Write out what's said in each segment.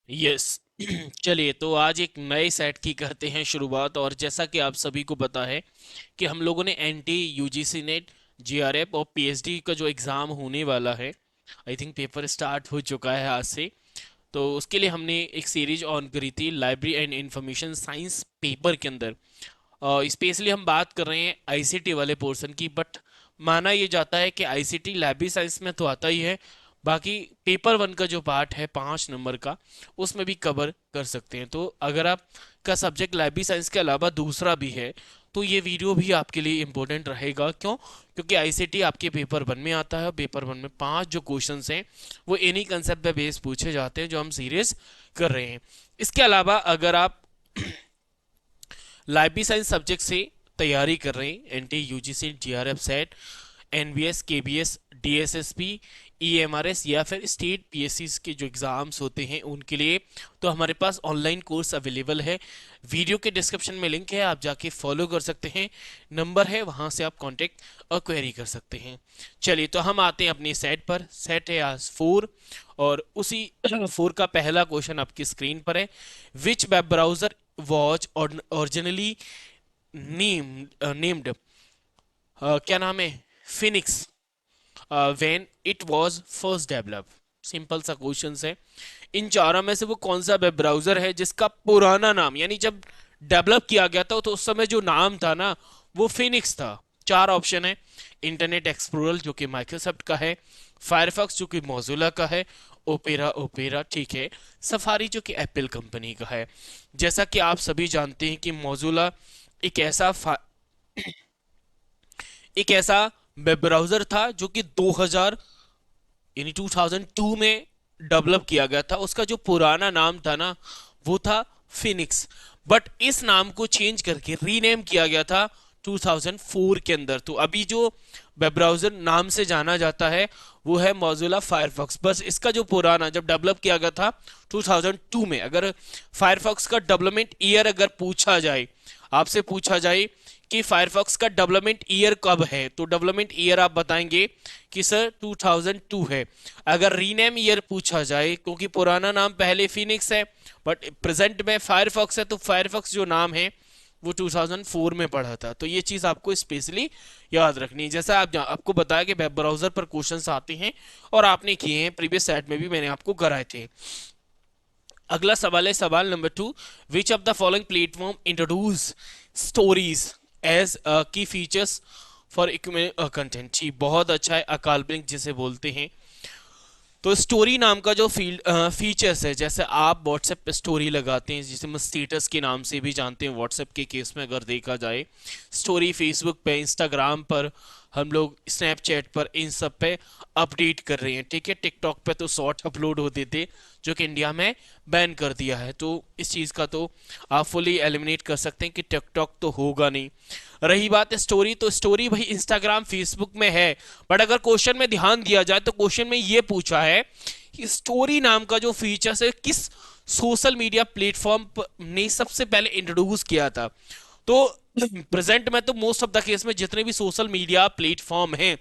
Yes. चलिए, तो आज एक नए सेट की करते हैं शुरुआत। और जैसा कि आप सभी को पता है कि हम लोगों ने एनटी, यूजीसी नेट, जीआरएफ और पीएचडी का जो एग्ज़ाम होने वाला है, आई थिंक पेपर स्टार्ट हो चुका है आज से। तो उसके लिए हमने एक सीरीज ऑन करी थी library and information science paper के अंदर। स्पेशली हम बात कर रहे हैं आईसीटी वाले पोर्शन की, बट माना ये जाता है कि आईसीटी लाइब्रेरी साइंस में तो आता ही है, बाकी पेपर वन का जो पार्ट है 5 नंबर का, उसमें भी कवर कर सकते हैं। तो अगर आप का सब्जेक्ट लाइब्रेरी साइंस के अलावा दूसरा भी है, तो ये वीडियो भी आपके लिए इम्पोर्टेंट रहेगा। क्यों? क्योंकि आईसीटी आपके पेपर वन में आता है, और पेपर वन में 5 जो क्वेश्चंस हैं वो इन्हीं कंसेप्ट पे बेस पूछे जाते हैं जो हम सीरीज कर रहे हैं। इसके अलावा अगर आप लाइब्रेरी साइंस सब्जेक्ट से तैयारी कर रहे हैं, NET, UGC, JRF, SET, NVS, KVS, DSSSB, EMRS या फिर स्टेट पीएससी के जो एग्ज़ाम्स होते हैं उनके लिए, तो हमारे पास ऑनलाइन कोर्स अवेलेबल है। वीडियो के डिस्क्रिप्शन में लिंक है, आप जाके फॉलो कर सकते हैं। नंबर है, वहाँ से आप कांटेक्ट और क्वेरी कर सकते हैं। चलिए, तो हम आते हैं अपने सेट पर। सेट है आज 4, और उसी 4 का पहला क्वेश्चन आपकी स्क्रीन पर है। Which web browser was originally named, क्या नाम है, Phoenix, when it was first develop. Simple सा क्वेश्चन है। इन चारों में से वो कौन सा वेब ब्राउजर है जिसका पुराना नाम, यानी जब डेवलप किया गया था तो उस समय जो नाम था ना, वो फिनिक्स था। 4 ऑप्शन है। इंटरनेट एक्सप्लोरर जो कि माइक्रोसॉफ्ट का है, फायरफॉक्स जो कि मोजिला का है, ओपेरा ओपेरा ठीक है, सफारी जो कि एप्पल कंपनी का है। जैसा कि आप सभी जानते हैं कि मोजिला एक ऐसा एक ऐसा वेब ब्राउजर था जो कि 2000 यानी 2002 में डेवलप किया गया था। उसका जो पुराना नाम था ना, वो था फिनिक्स, बट इस नाम को चेंज करके रीनेम किया गया था 2004 के अंदर। तो अभी जो वेब ब्राउजर नाम से जाना जाता है वो है मोजिला फायरफॉक्स। बस इसका जो पुराना जब डेवलप किया गया था 2002 में, अगर फायरफॉक्स का डेवलपमेंट ईयर अगर पूछा जाए, आपसे पूछा जाए कि फायरफॉक्स का डेवलपमेंट ईयर कब है, तो डेवलपमेंट ईयर आप बताएंगे कि सर 2002 है। अगर रीनेम ईयर पूछा जाए, क्योंकि पुराना नाम पहले फिनिक्स है बट प्रेजेंट में फायरफॉक्स है, तो फायरफॉक्स जो नाम है वो 2004 में पढ़ा था। तो ये चीज़ आपको स्पेशली याद रखनी है। जैसा आपको बताया कि वेब ब्राउजर पर क्वेश्चंस आते हैं और आपने किए हैं, प्रीवियस सेट में भी मैंने आपको कराए थे। अगला सवाल है सवाल नंबर 2। Which of the following platform introduce stories as key features for content. जी, बहुत अच्छा है। अकाल्पनिक जिसे बोलते हैं। तो स्टोरी नाम का जो फीचर्स है, जैसे आप व्हाट्सएप पे स्टोरी लगाते हैं, जिसे हम स्टेटस के नाम से भी जानते हैं व्हाट्सएप के केस में अगर देखा जाए, स्टोरी फेसबुक पे, इंस्टाग्राम पर, हम लोग स्नैपचैट पर, इन सब पे अपडेट कर रहे हैं। ठीक है, टिकटॉक पे तो शॉर्ट अपलोड होते थे जो कि इंडिया में बैन कर दिया है। तो इस चीज़ का तो आप फुली एलिमिनेट कर सकते हैं कि टिकटॉक तो होगा नहीं। रही बात स्टोरी, तो स्टोरी भाई इंस्टाग्राम फेसबुक में है, बट अगर क्वेश्चन में ध्यान दिया जाए तो क्वेश्चन में ये पूछा है कि स्टोरी नाम का जो फीचर है किस सोशल मीडिया प्लेटफॉर्म ने सबसे पहले इंट्रोड्यूस किया था। तो प्रेजेंट में तो मोस्ट ऑफ द केस में जितने भी सोशल मीडिया प्लेटफॉर्म हैं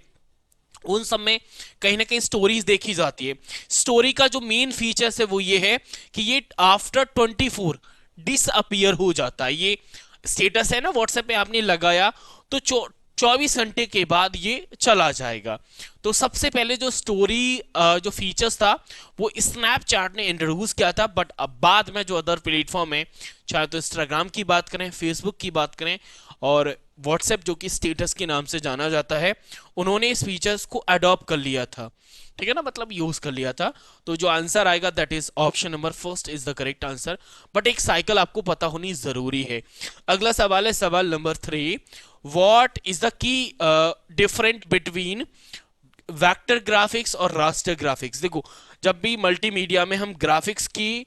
उन सब में कहीं ना कहीं स्टोरीज देखी जाती है। स्टोरी का जो मेन फीचर्स है वो ये है कि ये आफ्टर 24 डिसअपियर हो जाता है। ये स्टेटस है ना व्हाट्सएप पे आपने लगाया, तो 24 घंटे के बाद ये चला जाएगा। तो सबसे पहले जो स्टोरी जो फीचर्स था वो स्नैपचैट ने इंट्रोड्यूस किया था, बट अब बाद में जो अदर प्लेटफॉर्म है, चाहे तो इंस्टाग्राम की बात करें, फेसबुक की बात करें और व्हाट्सएप जो कि स्टेटस के नाम से जाना जाता है, उन्होंने इस फीचर्स को अडॉप्ट कर लिया था। ठीक है ना, मतलब यूज कर लिया था। तो जो आंसर आएगा that is option number first is the correct answer. But एक साइकिल आपको पता होनी जरूरी है। अगला सवाल है सवाल number 3। What is the key different between vector graphics और रास्टर ग्राफिक्स। देखो, जब भी मल्टीमीडिया में हम ग्राफिक्स की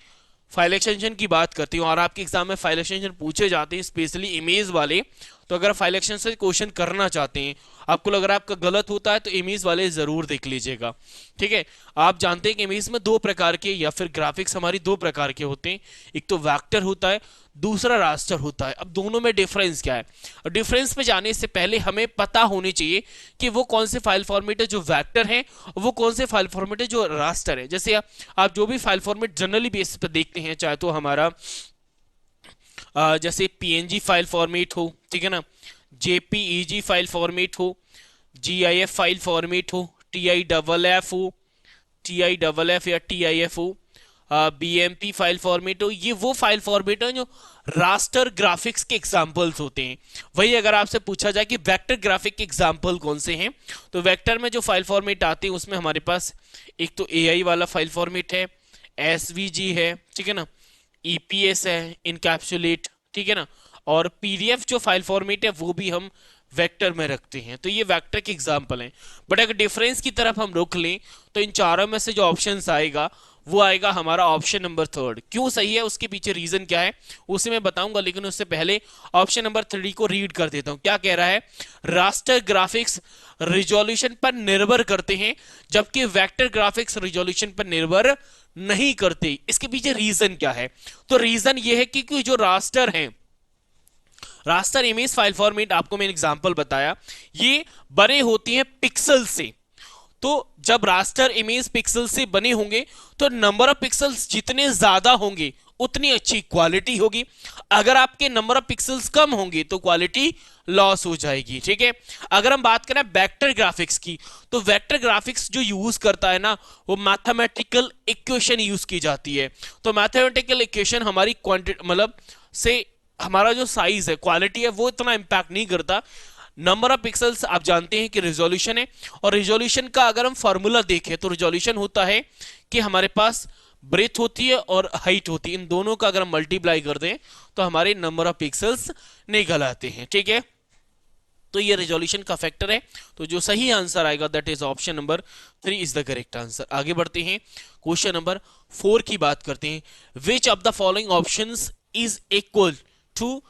फाइल एक्सटेंशन की बात करती हूँ और आपके एग्जाम में फाइल एक्सटेंशन पूछे जाते हैं स्पेशली इमेज वाले, तो अगर फाइल एक्शन से क्वेश्चन करना चाहते हैं, आपको लग रहा है आपका गलत होता है, तो इमेज वाले जरूर देख लीजिएगा। ठीक है, आप जानते हैं कि इमेज में दो प्रकार के या फिर ग्राफिक्स हमारी दो प्रकार के होते हैं, एक तो वेक्टर होता है, दूसरा रास्टर होता है। अब दोनों में डिफरेंस क्या है? डिफरेंस पे जाने से पहले हमें पता होनी चाहिए कि वो कौन से फाइल फॉर्मेट है जो वेक्टर है, और वो कौन से फाइल फॉर्मेट है जो रास्टर है। जैसे आप जो भी फाइल फॉर्मेट जनरली बेसिस पे देखते हैं, चाहे तो हमारा जैसे पीएनजी फाइल फॉर्मेट हो, ठीक है ना, जेपीईजी फाइल फॉर्मेट हो, जीआईएफ फाइल फॉर्मेट हो, टीआईएफ हो, टीआईएफ या टीआईएफ हो, बीएमपी फाइल फॉर्मेट हो, ये वो फाइल फॉर्मेट है जो रास्टर ग्राफिक्स के एग्जांपल्स होते हैं। वही अगर आपसे पूछा जाए कि वेक्टर ग्राफिक के एग्जांपल कौन से हैं, तो वेक्टर में जो फाइल फॉर्मेट आते हैं उसमें हमारे पास एक तो एआई वाला फाइल फॉर्मेट है, एसवीजी है, ठीक है ना, ईपीएस है, इनकैप्सुलेट, ठीक है ना, और पीडीएफ जो फाइल फॉर्मेट है वो भी हम वेक्टर में रखते हैं। तो ये वेक्टर के एग्जांपल हैं। बट अगर डिफरेंस की तरफ हम रुक लें तो इन चारों में से जो ऑप्शंस आएगा वो आएगा हमारा ऑप्शन नंबर थर्ड। क्यों सही है, उसके पीछे रीजन क्या है उसे मैं बताऊंगा, लेकिन उससे पहले ऑप्शन नंबर 3 को रीड कर देता हूं। क्या कह रहा है? रास्टर ग्राफिक्स रिजोल्यूशन पर निर्भर करते हैं, जबकि वेक्टर ग्राफिक्स रिजोल्यूशन पर निर्भर नहीं करते। इसके पीछे रीजन क्या है? तो रीजन ये है कि जो रास्टर है, रास्टर इमेज फाइल फॉर्मेट, आपको मैंने एग्जांपल बताया, ये बने होती हैं पिक्सल से। तो जब रास्टर इमेज पिक्सल से बने होंगे तो नंबर ऑफ पिक्सल्स जितने ज्यादा होंगे उतनी अच्छी क्वालिटी होगी। अगर आपके नंबर ऑफ पिक्सल्स कम होंगे तो क्वालिटी लॉस हो जाएगी। ठीक है, अगर हम बात करें वेक्टर ग्राफिक्स की, तो वेक्टर ग्राफिक्स जो यूज करता है ना, वो मैथमेटिकल इक्वेशन यूज की जाती है। तो मैथमेटिकल इक्वेशन हमारी क्वांटिटी मतलब से हमारा जो साइज है, क्वालिटी है, वो इतना इंपैक्ट नहीं करता। नंबर ऑफ पिक्सल्स आप जानते हैं कि रिजोल्यूशन है, और रिजोल्यूशन का अगर हम फॉर्मूला देखें तो रिजोल्यूशन होता है कि हमारे पास ब्रेथ होती है और हाइट होती है, इन दोनों का अगर हम मल्टीप्लाई कर दें तो हमारे नंबर ऑफ पिक्सल्स निकल आते हैं। ठीक है, तो ये रिजोल्यूशन का फैक्टर है। तो जो सही आंसर आएगा that is option number 3 is the correct answer. आगे बढ़ते हैं, क्वेश्चन नंबर 4 की बात करते हैं। Which of the following options is equal to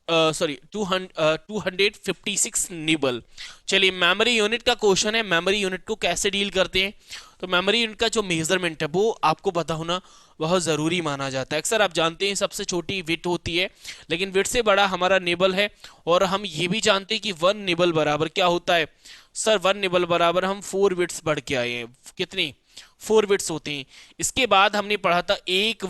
256 nibble. चलिए, मेमोरी यूनिट का क्वेश्चन है। मेमोरी यूनिट को कैसे डील करते हैं? तो मेमोरी यूनिट का जो मेजरमेंट है वो आपको पता होना बहुत ज़रूरी माना जाता है। अक्सर आप जानते हैं सबसे छोटी विट होती है, लेकिन विट से बड़ा हमारा निबल है। और हम ये भी जानते हैं कि 1 निबल बराबर क्या होता है? सर 1 निबल बराबर हम 4 बिट्स बढ़ के आए हैं। कितनी? 4 बिट्स होते हैं। इसके बाद हमने पढ़ा था 1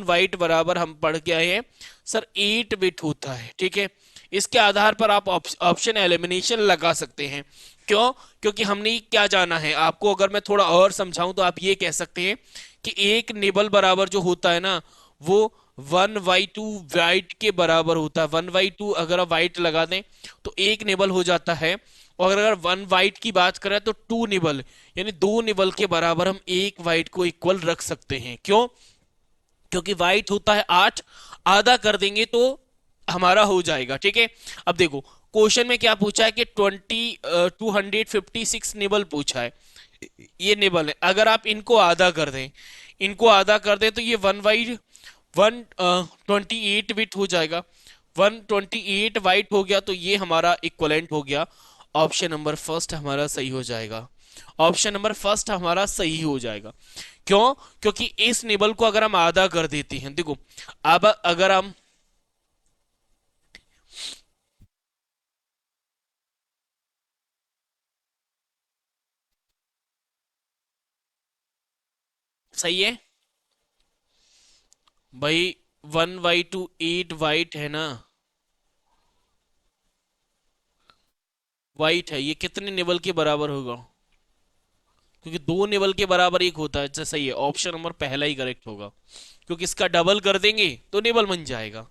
वाइट बराबर हम पढ़ के आए हैं सर 8 बिट होता है। ठीक है, इसके आधार पर आप ऑप्शन एलिमिनेशन लगा सकते हैं। क्यों? क्योंकि हमने क्या जाना है, आपको अगर मैं थोड़ा और समझाऊं तो आप ये कह सकते हैं कि 1 निबल बराबर जो होता है ना, वो 1/2 वाइट के बराबर होता है। 1/2 अगर आप वाइट लगा दें तो 1 निबल हो जाता है, और अगर 1 वाइट की बात करें तो 2 निबल, यानी 2 निबल के बराबर हम 1 वाइट को इक्वल रख सकते हैं। क्यों? क्योंकि वाइट होता है 8, आधा कर देंगे तो हमारा हो जाएगा। ठीक है, अब देखो क्वेश्चन में क्या पूछा है कि 256 निबल पूछा है। ये निबल है, अगर आप इनको आधा कर दें, तो ये 1/128 बिट हो जाएगा। 128 वाइट हो गया, तो ये हमारा इक्वलेंट हो गया। ऑप्शन नंबर फर्स्ट हमारा सही हो जाएगा। ऑप्शन नंबर फर्स्ट हमारा सही हो जाएगा। क्यों? क्योंकि इस निबल को अगर हम आधा कर देते हैं, देखो अब अगर हम सही है भाई, 1/8 वाइट है ना, वाइट है, ये कितने निबल के बराबर होगा? क्योंकि 2 निबल के बराबर एक होता है। अच्छा सही है, ऑप्शन नंबर पहला ही करेक्ट होगा, क्योंकि इसका डबल कर देंगे तो निबल बन जाएगा।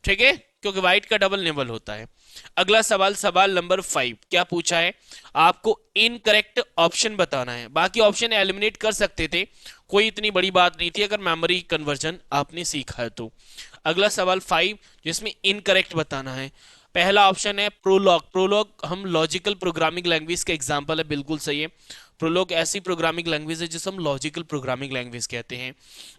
ठीक है, क्योंकि वाइट का डबल निबल होता है। अगला सवाल, सवाल नंबर 5, क्या पूछा है? आपको इनकरेक्ट ऑप्शन बताना है। बाकी ऑप्शन एलिमिनेट कर सकते थे, कोई इतनी बड़ी बात नहीं थी अगर मेमोरी कन्वर्जन आपने सीखा है तो। अगला सवाल 5 जिसमें इनकरेक्ट बताना है। पहला ऑप्शन है प्रोलॉग। प्रोलॉग हम लॉजिकल प्रोग्रामिंग लैंग्वेज का एग्जाम्पल है, बिल्कुल सही है। प्रोलॉग ऐसी प्रोग्रामिंग लैंग्वेज है जिसे हम लॉजिकल प्रोग्रामिंग लैंग्वेज कहते हैं।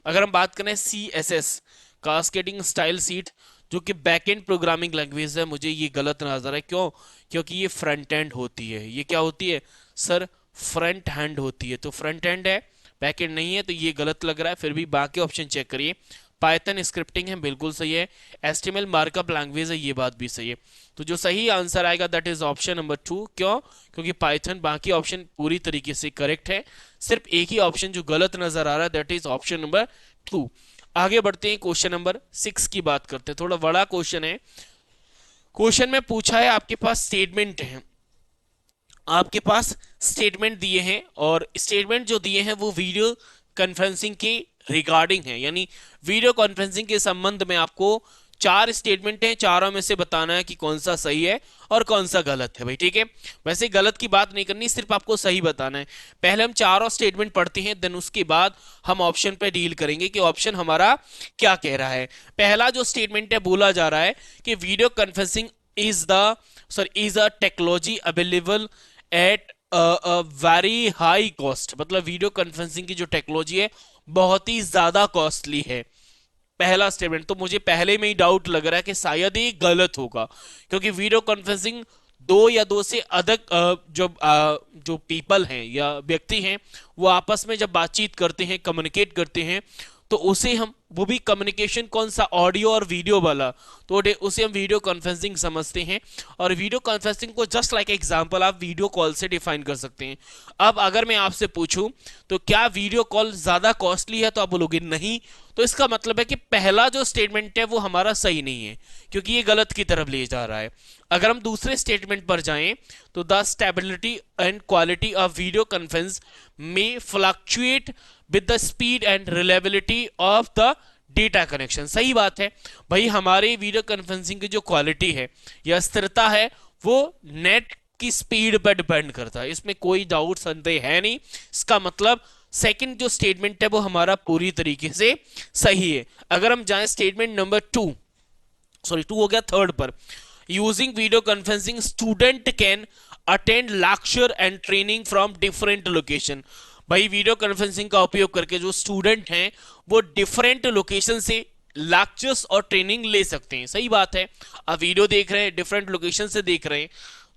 अगर हम बात करें CSS, कास्केडिंग स्टाइल सीट, जो कि बैक एंड प्रोग्रामिंग लैंग्वेज है, मुझे ये गलत नजर है। क्यों? क्योंकि ये फ्रंट एंड होती है। ये क्या होती है सर? फ्रंट हैंड होती है। तो फ्रंट एंड है, बैक एंड नहीं है, तो ये गलत लग रहा है। फिर भी बाकी ऑप्शन चेक करिए। पाइथन स्क्रिप्टिंग है, बिल्कुल सही है। एचटीएमएल मार्कअप लैंग्वेज है, ये बात भी सही है। तो जो सही आंसर आएगा दैट इज ऑप्शन नंबर 2। क्यों? क्योंकि पाइथन, बाकी ऑप्शन पूरी तरीके से करेक्ट है। सिर्फ एक ही ऑप्शन जो गलत नजर आ रहा है दैट इज ऑप्शन नंबर 2। आगे बढ़ते हैं, क्वेश्चन नंबर 6 की बात करते हैं। थोड़ा बड़ा क्वेश्चन है। क्वेश्चन में पूछा है, आपके पास स्टेटमेंट है, आपके पास स्टेटमेंट दिए हैं, और स्टेटमेंट जो दिए हैं वो वीडियो कॉन्फ्रेंसिंग के रिगार्डिंग है। यानी वीडियो कॉन्फ्रेंसिंग के संबंध में आपको 4 स्टेटमेंट हैं, चारों में से बताना है कि कौन सा सही है और कौन सा गलत है भाई। ठीक है, वैसे गलत की बात नहीं करनी, सिर्फ आपको सही बताना है। पहले हम चारों स्टेटमेंट पढ़ते हैं, देन उसके बाद हम ऑप्शन पे डील करेंगे कि ऑप्शन हमारा क्या कह रहा है। पहला जो स्टेटमेंट है, बोला जा रहा है कि video conferencing is a technology available at very high cost. मतलब वीडियो कॉन्फ्रेंसिंग की जो टेक्नोलॉजी है बहुत ही ज्यादा कॉस्टली है। पहला स्टेटमेंट तो मुझे पहले में ही डाउट लग रहा है कि शायद ये गलत होगा, क्योंकि वीडियो कॉन्फ्रेंसिंग दो या दो से अधिक जो पीपल हैं या व्यक्ति हैं वो आपस में जब बातचीत करते हैं, कम्युनिकेट करते हैं, तो उसे हम, वो भी कम्युनिकेशन कौन सा, ऑडियो और वीडियो वाला, तो उसे हम वीडियो कॉन्फ्रेंसिंग समझते हैं। और वीडियो कॉन्फ्रेंसिंग को जस्ट लाइक एग्जांपल आप वीडियो कॉल से डिफाइन कर सकते हैं। अब अगर मैं आपसे पूछूं तो क्या वीडियो कॉल ज्यादा कॉस्टली है, तो आप बोलोगे नहीं। तो इसका मतलब है कि पहला जो स्टेटमेंट है वो हमारा सही नहीं है, क्योंकि ये गलत की तरफ ले जा रहा है। अगर हम दूसरे स्टेटमेंट पर जाएं तो the stability and quality of video conference में fluctuate with the speed and reliability of the data connection. सही बात है भाई, हमारे वीडियो कॉन्फ्रेंसिंग की जो क्वालिटी है या स्थिरता है वो नेट की स्पीड पर डिपेंड करता है, इसमें कोई डाउट संदेह है नहीं। इसका मतलब सेकंड जो स्टेटमेंट है वो हमारा पूरी तरीके से सही है। अगर हम जाएं स्टेटमेंट नंबर 2 हो गया थर्ड पर, using video conferencing student can attend lecture and training from different location. भाई वीडियो कॉन्फ्रेंसिंग का उपयोग करके जो स्टूडेंट हैं वो डिफरेंट लोकेशन से लेक्चर्स और ट्रेनिंग ले सकते हैं। सही बात है, आप वीडियो देख रहे हैं, डिफरेंट लोकेशन से देख रहे हैं,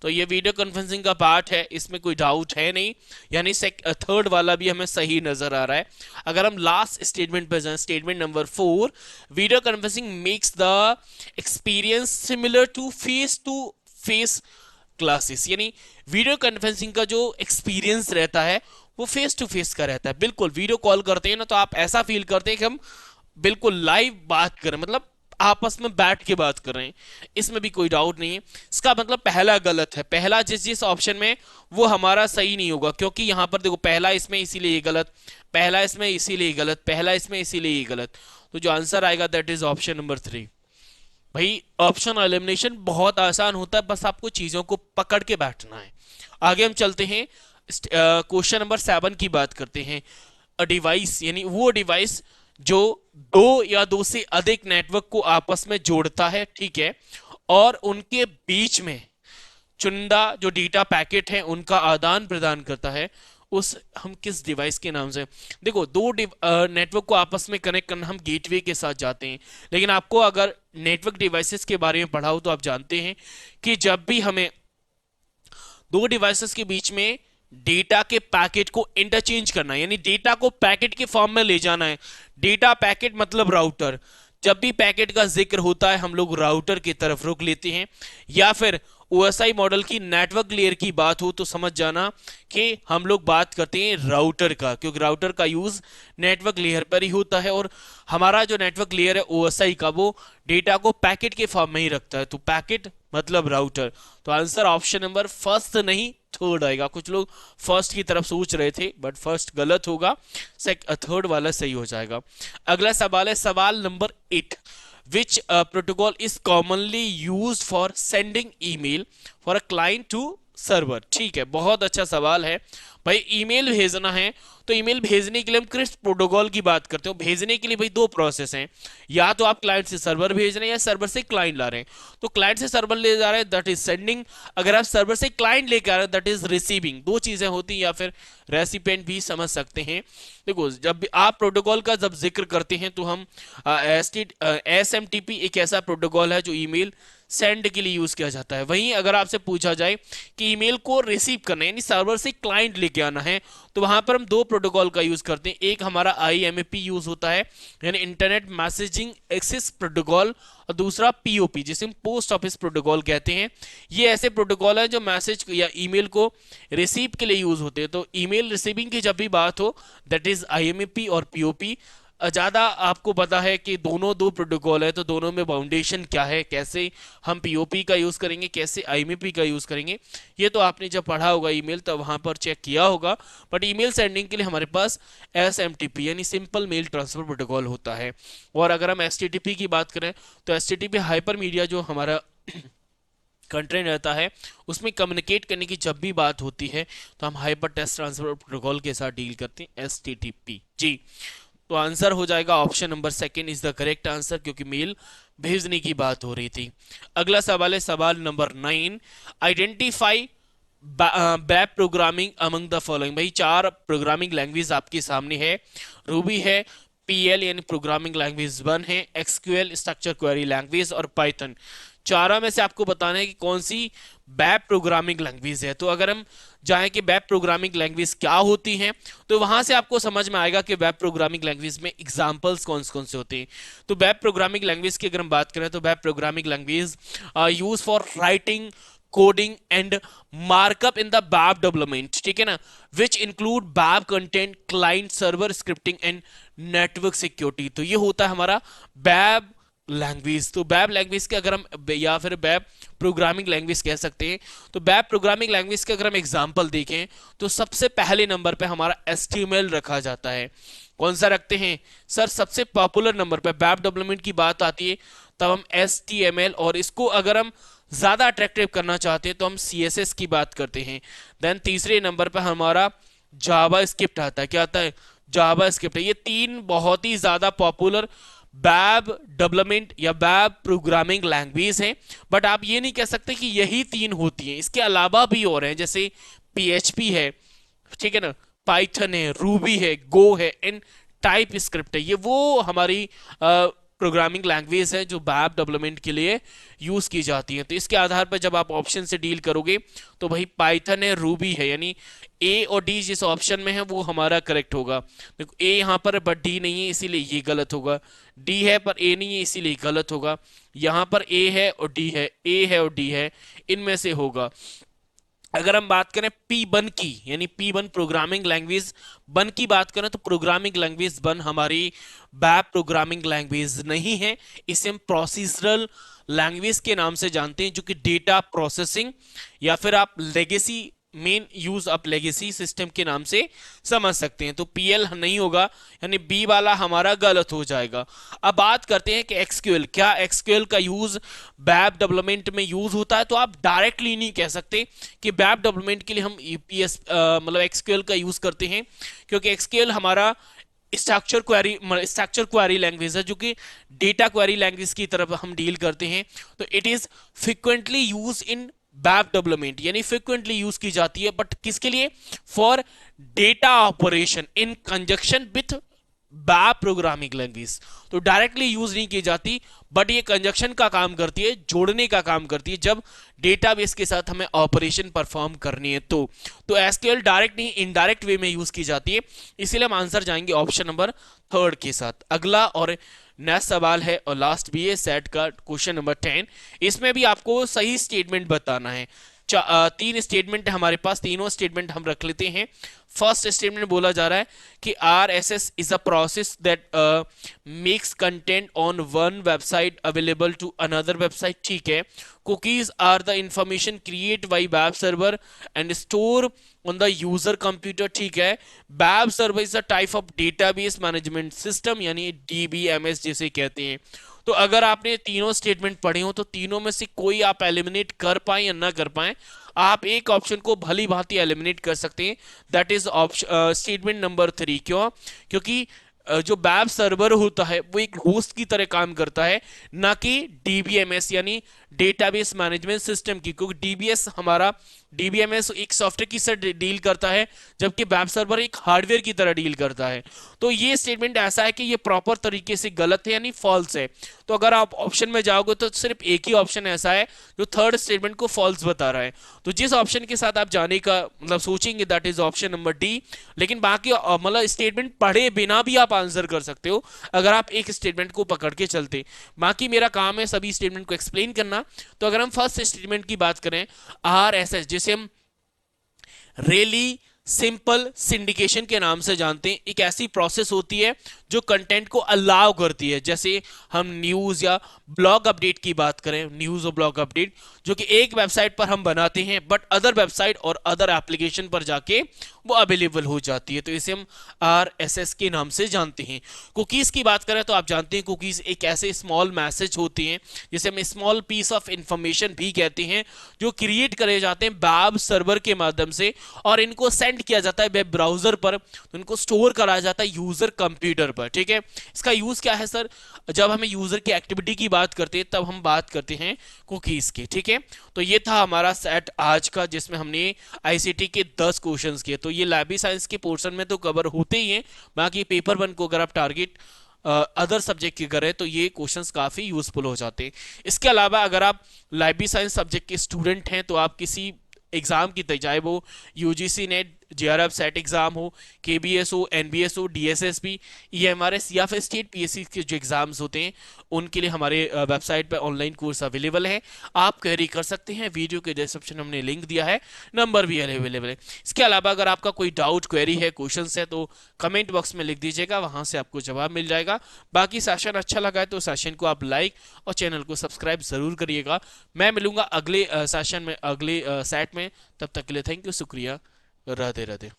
तो ये वीडियो कॉन्फ्रेंसिंग का पार्ट है, इसमें कोई डाउट है नहीं। यानी थर्ड वाला भी हमें सही नजर आ रहा है। अगर हम लास्ट स्टेटमेंट पर जाएं, statement number 4, video conferencing makes the experience similar to face classes. यानी वीडियो कॉन्फ्रेंसिंग का जो एक्सपीरियंस रहता है वो फेस टू फेस का रहता है। बिल्कुल वीडियो कॉल करते हैं ना तो आप ऐसा फील करते हैं कि हम बिल्कुल लाइव बात कर रहे हैं, मतलब आपस में बैठ के बात कर रहे हैं, इसमें भी कोई डाउट नहीं है। इसका मतलब पहला गलत है, पहला जिस ऑप्शन में वो हमारा सही नहीं होगा, क्योंकि यहां पर देखो पहला इसमें इसीलिए ये गलत, पहला इसमें इसीलिए गलत, पहला इसमें इसीलिए ये गलत। तो जो आंसर आएगा दैट इज ऑप्शन नंबर 3। भाई ऑप्शन एलिमिनेशन बहुत आसान होता है, बस आपको चीजों को पकड़ के बैठना है। आगे हम चलते हैं, क्वेश्चन नंबर 7 की बात करते हैं। अ डिवाइस, यानी वो डिवाइस जो दो या दो से अधिक नेटवर्क को आपस में जोड़ता है, ठीक है, और उनके बीच में चुनिंदा जो डेटा पैकेट है उनका आदान प्रदान करता है, उस हम किस डिवाइस के नाम से, देखो दो नेटवर्क को आपस में कनेक्ट करना हम गेटवे के साथ जाते हैं, लेकिन आपको अगर नेटवर्क डिवाइसेस के बारे में पढ़ा हो तो आप जानते हैं कि जब भी हमें दो डिवाइसेस के बीच में डेटा के पैकेट को इंटरचेंज करना है, यानी डेटा को पैकेट के फॉर्म में ले जाना है, डेटा पैकेट मतलब राउटर, जब भी पैकेट का जिक्र होता है हम लोग राउटर की तरफ रुक लेते हैं। या फिर ओएसआई मॉडल की नेटवर्क लेयर की बात हो तो समझ जाना कि हम लोग बात करते हैं राउटर का, क्योंकि राउटर का यूज नेटवर्क लेयर पर ही होता है, और हमारा जो नेटवर्क लेयर है ओएसआई का वो डेटा को पैकेट के फॉर्म में ही रखता है, तो पैकेट मतलब राउटर। तो आंसर ऑप्शन नंबर फर्स्ट नहीं थर्ड आएगा। कुछ लोग फर्स्ट की तरफ सोच रहे थे बट फर्स्ट गलत होगा, थर्ड वाला सही हो जाएगा। अगला सवाल है सवाल number 8, which protocol is commonly used for sending email for a client to server. ठीक है, बहुत अच्छा सवाल है भाई। ईमेल भेजना है तो ईमेल भेजने के लिए हम किस प्रोटोकॉल की बात करते हो? भेजने के लिए भाई दो प्रोसेस हैं, या तो आप क्लाइंट से सर्वर भेज रहे हैं या सर्वर से क्लाइंट ला रहे हैं। तो क्लाइंट से सर्वर ले जा रहे हैं दैट इज सेंडिंग, अगर आप सर्वर से क्लाइंट लेके आ रहे हैं दैट इज रिसीविंग। दो चीजें होती हैं, या फिर रेसिपिएंट भी समझ सकते हैं। देखो, जब भी आप प्रोटोकॉल का जब जिक्र करते हैं तो हम SMTP एक ऐसा प्रोटोकॉल है जो ईमेल सेंड के लिए यूज किया जाता है। वहीं अगर आपसे पूछा जाए कि ईमेल को रिसीव करना है यानी सर्वर से क्लाइंट लेके आना है, तो वहां पर हम दो प्रोटोकॉल का यूज करते हैं। एक हमारा IMAP यूज होता है यानी इंटरनेट मैसेजिंग एक्सेस प्रोटोकॉल, और दूसरा POP जिसे हम पोस्ट ऑफिस प्रोटोकॉल कहते हैं। ये ऐसे प्रोटोकॉल है जो मैसेज या ईमेल को रिसीव के लिए यूज होते हैं। तो ईमेल रिसीविंग की जब भी बात हो दैट इज IMAP और POP। ज़्यादा आपको पता है कि दोनों दो प्रोटोकॉल है, तो दोनों में बाउंडेशन क्या है, कैसे हम POP का यूज़ करेंगे, कैसे IMAP का यूज़ करेंगे, ये तो आपने जब पढ़ा होगा ईमेल तब वहाँ पर चेक किया होगा। बट ईमेल सेंडिंग के लिए हमारे पास SMTP यानी सिंपल मेल ट्रांसफर प्रोटोकॉल होता है। और अगर हम STTP की बात करें तो STTP हाइपर मीडिया जो हमारा कंटेंट रहता है उसमें कम्युनिकेट करने की जब भी बात होती है तो हम हाइपर टेक्स्ट ट्रांसफर प्रोटोकॉल के साथ डील करते हैं, STTP जी। तो आंसर हो जाएगा option number second is the correct answer, क्योंकि मेल भेजने की बात हो रही थी। अगला सवाल है सवाल number 9, identify web programming among the following. भाई चार प्रोग्रामिंग लैंग्वेज आपके सामने है, रूबी है, PL यानी प्रोग्रामिंग लैंग्वेज 1 है, SQL स्ट्रक्चर क्वेरी लैंग्वेज, और पाइथन। चारों में से आपको बताना है कि कौन सी वेब प्रोग्रामिंग लैंग्वेज है। तो अगर हम जाएं कि वेब प्रोग्रामिंग लैंग्वेज क्या होती हैं, तो वहां से आपको समझ में आएगा कि वेब प्रोग्रामिंग लैंग्वेज में एग्जांपल्स कौन कौन से होते हैं। तो वेब प्रोग्रामिंग लैंग्वेज की अगर हम बात करें तो web programming language use for writing coding and markup in the web development, ठीक है ना, which include web content, client server scripting and network security. तो ये होता है हमारा वेब लैंग्वेज। तो वेब लैंग्वेज के अगर हम, या फिर वेब प्रोग्रामिंग लैंग्वेज कह सकते हैं, तो वेब प्रोग्रामिंग लैंग्वेज के अगर हम एग्जांपल देखें तो सबसे पहले नंबर पे हमारा HTML रखा जाता है। कौन सा रखते हैं सर? सबसे पॉपुलर नंबर पे वेब डेवलपमेंट की बात आती है तब हम HTML, और इसको अगर हम ज्यादा अट्रैक्टिव करना चाहते हैं तो हम CSS की बात करते हैं। देन तीसरे नंबर पे हमारा जावा स्क्रिप्ट आता है। क्या आता है? जावा स्क्रिप्ट। ये तीन बहुत ही ज्यादा पॉपुलर वेब डेवलपमेंट या वेब प्रोग्रामिंग लैंग्वेज है। बट आप ये नहीं कह सकते कि यही तीन होती हैं, इसके अलावा भी और हैं, जैसे PHP है, ठीक है ना, पाइथन है, रूबी है, गो है, एंड टाइप स्क्रिप्ट है। ये वो हमारी प्रोग्रामिंग लैंग्वेज है जो वेब डेवलपमेंट के लिए यूज की जाती है। तो इसके आधार पर जब आप ऑप्शन से डील करोगे तो भाई पाइथन है, रूबी है, यानी A और D जिस ऑप्शन में है वो हमारा करेक्ट होगा। देखो A यहाँ पर है बट D नहीं है इसीलिए ये गलत होगा, D है पर A नहीं है इसीलिए गलत होगा, यहाँ पर A है और D है, A है और D है, इनमें से होगा। अगर हम बात करें P1 की, यानी P1 प्रोग्रामिंग लैंग्वेज 1 की बात करें, तो प्रोग्रामिंग लैंग्वेज 1 हमारी वेब प्रोग्रामिंग लैंग्वेज नहीं है, इसे हम प्रोसीजरल लैंग्वेज के नाम से जानते हैं, जो कि डेटा प्रोसेसिंग या फिर आप लेगेसी मेन यूज आप लेगेसी सिस्टम के नाम से समझ सकते हैं। तो PL नहीं होगा, यानी B वाला हमारा गलत हो जाएगा। अब बात करते हैं कि SQL, क्या SQL का यूज वेब डेवलपमेंट में यूज होता है? तो आप डायरेक्टली नहीं कह सकते कि वेब डेवलपमेंट के लिए हम EPS मतलब SQL का यूज करते हैं, क्योंकि SQL हमारा स्ट्रक्चर क्वेरी लैंग्वेज है जो कि डेटा क्वेरी लैंग्वेज की तरफ हम डील करते हैं। तो it is frequently use in web development, यानी फ्रिक्वेंटली यूज की जाती है, बट किसके लिए? For data operation in conjunction with web programming language. तो डायरेक्टली यूज नहीं की जाती, बट ये कंजक्शन का काम करती है, जोड़ने का काम करती है, जब डेटाबेस के साथ हमें ऑपरेशन परफॉर्म करनी है। तो SQL डायरेक्ट नहीं इनडायरेक्ट वे में यूज की जाती है, इसीलिए हम आंसर जाएंगे ऑप्शन नंबर 3 के साथ। अगला और नेक्स्ट सवाल है और लास्ट भी है सेट का क्वेश्चन नंबर 10। इसमें भी आपको सही स्टेटमेंट बताना है। तीन स्टेटमेंट है हमारे पास, तीनों स्टेटमेंट हम रख लेते हैं। फर्स्ट स्टेटमेंट बोला जा रहा है कि RSS is a process that makes content on one website available to another website, ठीक है। Cookies are the information create by web server and store on the user computer, ठीक है। Web server is a type of database management system, यानी DBMS जिसे कहते हैं। तो अगर आपने तीनों स्टेटमेंट पढ़े हो तो तीनों में से कोई आप एलिमिनेट कर पाए या ना कर पाए, आप एक ऑप्शन को भली भांति एलिमिनेट कर सकते हैं, that is option statement number 3। क्यों? क्योंकि जो वेब सर्वर होता है वो एक होस्ट की तरह काम करता है, ना कि डीबीएमएस यानी डेटाबेस मैनेजमेंट सिस्टम की, क्योंकि डीबीएस हमारा डीबीएमएस एक सॉफ्टवेयर की तरह डील करता है, जबकि वेब सर्वर एक हार्डवेयर की तरह डील करता है। तो ये स्टेटमेंट ऐसा है कि ये प्रॉपर तरीके से गलत है यानी फॉल्स है। तो अगर आप ऑप्शन में जाओगे तो सिर्फ एक ही ऑप्शन ऐसा है जो थर्ड स्टेटमेंट को फॉल्स बता रहा है। तो जिस ऑप्शन के साथ आप जाने का मतलब सोचेंगे that is option number D. लेकिन बाकी मतलब स्टेटमेंट पढ़े बिना भी आप आंसर कर सकते हो अगर आप एक स्टेटमेंट को पकड़ के चलते। बाकी मेरा काम है सभी स्टेटमेंट को एक्सप्लेन करना। तो अगर हम फर्स्ट स्टेटमेंट की बात करें, RSS जिसे हम रेली सिंपल सिंडिकेशन के नाम से जानते हैं, एक ऐसी प्रोसेस होती है जो कंटेंट को अलाउ करती है। जैसे हम न्यूज़ या ब्लॉग अपडेट की बात करें, न्यूज़ और ब्लॉग अपडेट जो कि एक वेबसाइट पर हम बनाते हैं बट अदर वेबसाइट और अदर एप्लीकेशन पर जाके वो अवेलेबल हो जाती है, तो इसे हम RSS के नाम से जानते हैं। कुकीज़ की बात करें तो आप जानते हैं कुकीज़ एक ऐसे स्मॉल मैसेज होते हैं जिसे हम स्मॉल पीस ऑफ इंफॉर्मेशन भी कहते हैं, जो क्रिएट करे जाते हैं वेब सर्वर के माध्यम से और इनको सेंड किया जाता है वेब ब्राउजर पर, तो इनको स्टोर करा जाता है यूजर कंप्यूटर पर। ठीक है, इसका यूज क्या है सर? जब हमें यूजर की एक्टिविटी की बात करते हैं तब हम बात करते हैं कुकीज की। ठीक है, तो ये था हमारा सेट आज का जिसमें हमने आईसीटी के 10 क्वेश्चंस किए। तो ये लैबी साइंस के पोर्शन में तो कवर होते ही हैं, बाकी पेपर 1 को अगर आप टारगेट अदर सब्जेक्ट की करें तो ये क्वेश्चंस काफ़ी यूजफुल हो जाते हैं। इसके अलावा अगर आप लाइब्रेरी साइंस सब्जेक्ट के स्टूडेंट हैं तो आप किसी एग्ज़ाम की चाहे वो UGC net JRF set exam हो, केबीएस हो, एनबीएस हो, डीएसएसबी, ईएमआरएस या फिर स्टेट पीएससी के जो एग्ज़ाम्स होते हैं उनके लिए हमारे वेबसाइट पर ऑनलाइन कोर्स अवेलेबल है, आप क्वेरी कर सकते हैं। वीडियो के डिस्क्रिप्शन में हमने लिंक दिया है, नंबर भी अवेलेबल है। इसके अलावा अगर आपका कोई डाउट क्वेरी है, क्वेश्चन है तो कमेंट बॉक्स में लिख दीजिएगा, वहाँ से आपको जवाब मिल जाएगा। बाकी सेशन अच्छा लगा है तो सेशन को आप लाइक और चैनल को सब्सक्राइब ज़रूर करिएगा। मैं मिलूंगा अगले सेशन में, अगले सेट में। तब तक के लिए थैंक यू, शुक्रिया, राधे राधे।